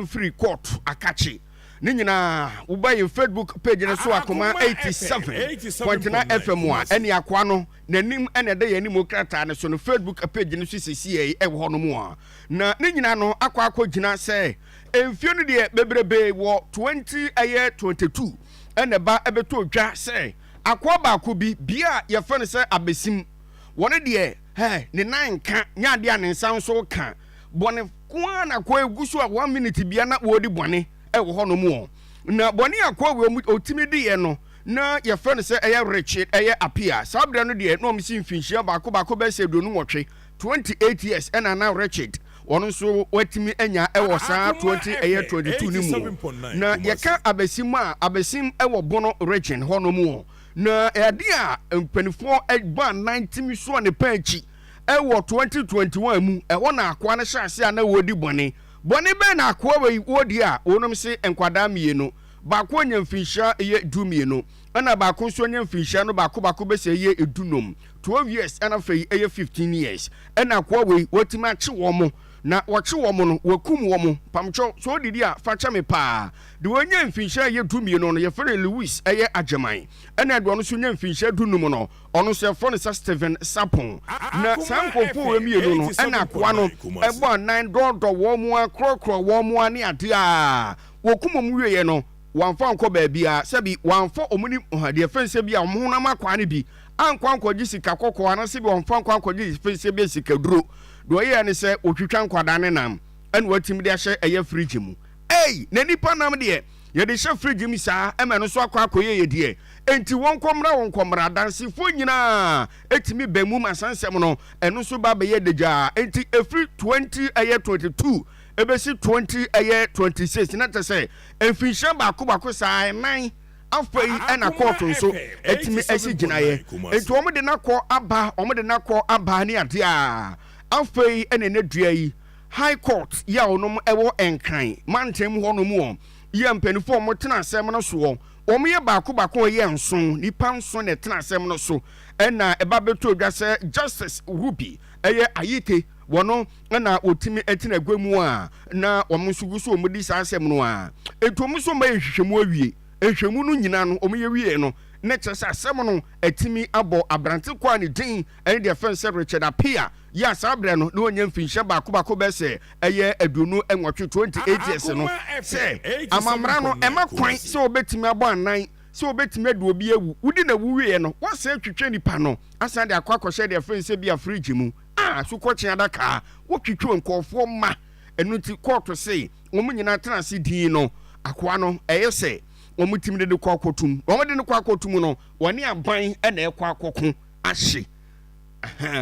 free court akachi ni nyina uba in Facebook page ne so Akoma 87.9 FM a eni akwa no nanim ene de yanim krata ne so no Facebook page ne so sisi e wo no mu a na ni nyina no akwa gina se emfie no de bebrebe wo 2022 ene ba ebeto odwa se akwa ba ko bi bia ye fa ne se Abesim wone de ne nan ka nya de anensan so ka bone kwa na kwa egusu a 1 minute bia na wodi bone e wo ho no mu na bone akwa we otimi de ye no na ye fa ne se eye Richard eye appear sabra no de no msi mfinhia ba be se donu nwotwe 28 years ena na Richard wono so watimi anya e wo saa 22 ni mu na ye ka Abesim e wo bono Richard ho no mu na ade a mpanifo egba 90 mi so ne panchi e wo 2021 mu e wo na akwa na hyase a na wodi bone be na akwa we wodi a wonom se enkwada mienu ba ko nya mfinhia ye dumienu ana ba ko so nya mfinhia no ba ko be se ye edunom 12 years ana fei ye 15 years ana akwa we wotima chi wo mo na wachi wo mo no wakum wo mo pamcho so didi a fa cha me pa de wonya mfinhia ye dumienu no ye fere Louis eye ageman ana do no so nya mfinhia dunum no ono se fo ne Steven Sapon na sankofo we mienu no ana akwa no ebo 9 do wo mo akrokro wo mo ani ade a wokum mo wiye no wanfa nko ba bia sebi wanfa omuni de fense bia omhuna makwa ne bi ankwa nkoji sika kokko ana sebi wanfa nkwa nkoji fense bia sika duro do ye ne se otwitwa nkwada ne nam ene watim de ahye eye fridge mu na nipa nam de ye de hye fridge mu saa ema no so akwakoye ye de enti wonkomra dansifo nyina etimi bemu masansem no eno so ba be ye deja enti efri 22 ebesi 26 na tese emfinhia ba saa nan afei ena court nso etimi esi ginaye enti omo de na ko aba ni ade a afei ene ne dua yi high court ya onom ewo enkran mantem honom wo ye mpanifo mo tena asem no so omo ye ba ye nson nipa nson ne tena asem no so ena eba beto odwa se Justice Ruby eye ayite wono na otimi etina gwemu a na omusugusu omudi sa asem no a etom so ma ehwehwemu awie ehwemu no nyina no omo ye wie no ne kyesa asem no etimi abo abrante kwa ne din ene de fense Richard appear ya sabre no onye mfinhia ba be se eye aduonu enwotwe 28 years no se amamra no ema kwan se obetimi abo anan se obetimi adu obi ewu wudi na wuwie no wase twetwe nipa no asa de akwakohye de fense bia fridge mu so kwachi adaka wo twetwe nkofo ma enu ti court say wo nyina transi din no akwa no eye se wo mutimi de kwa kotum wo de ne kwa kotum no woni aban na ekwa akoko ahye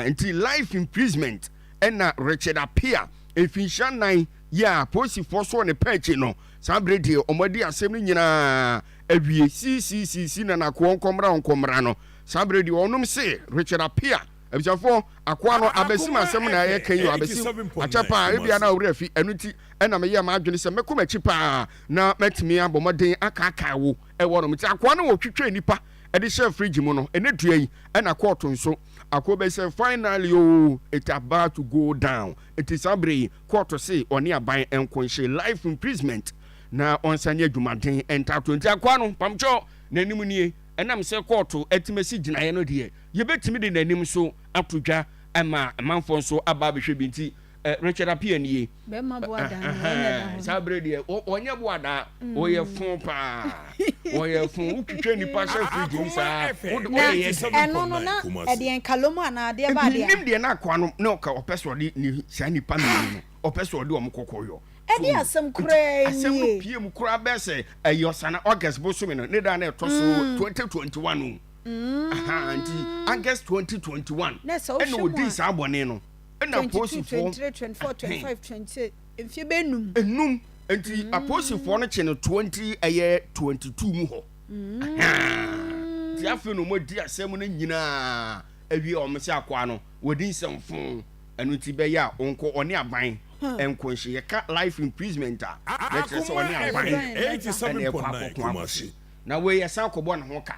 until life imprisonment ena Richard appear efinhia nan ya police force on the page no sabredi omadi asem nyina awie si na ko nkomra no sabredi onom se Richard appear ebisafo akwa no Abesim asem na ye kan yo Abesim achapa ebia na owrafi enuti ena me ye ma adwene se mekoma chipa na metimi abomoden aka wo ewo no mti akwa no wo twetwe nipa edi share fridge mu no ene dua yi ena court nso Akoba say finally it's about to go down. It is abre court say oni aban enkonhye life imprisonment na onsanye dwumaden enta 20 akwa no pamcho nanim nie enam say court etimesi ginaye no de ye betimi de nanim so atodwa ama manfo so aba behwe binti Richard appear nie be maboada sabre de onye boada oye fun pa oye fun utwitwa nipa chef fridge sa eno no na e de enkalomo ana de ba de nim de na akwa no na ka opeso de ni sia nipa no opeso de omkokoyo e de asem kura asem pie mu kura be se ayosana August bosomi no ne da na to so 2021 anti August 2021 eno odi sa abone no na posifo 23 24 25 26 enfie benum enti aposifo no che no 20 eye 22 mu ho ti afi no modi asem no nyina awie o mse akwa no wodi nsemfo anu ti be ya onko oni aban enkonhye ye ka life imprisonment a let's say oni aban 87.9 na we yesa kobo na ho ka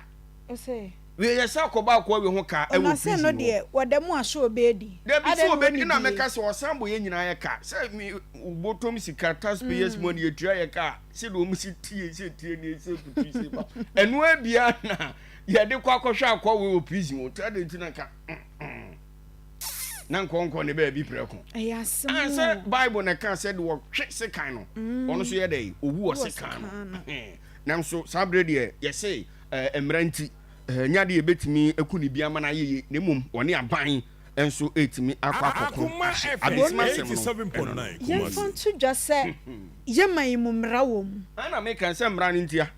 ose we yesa koba ko we ho ka e wo prison no de wodemu aso obedi ade so obedi na meka se osambo ye nyina ye ka se mi botom sika taxpayers money etua ye ka se do mu si tie ne se kutu se ba enu abia na ye de kwa kwhwa akwa we prison o tade ntina ka na nkonko ne ba bi preko ayasem say bible na kan said wo hwe se kan no ono so ye dey owu o se kan no nam so sabre de ye say emranti nyade ebetimi ekuni bia mana yeye ne mum woni aban enso etimi akwa Abesim 87.9 ye fontu dwase ye man mu mra wo mu ana me kan se mra ntia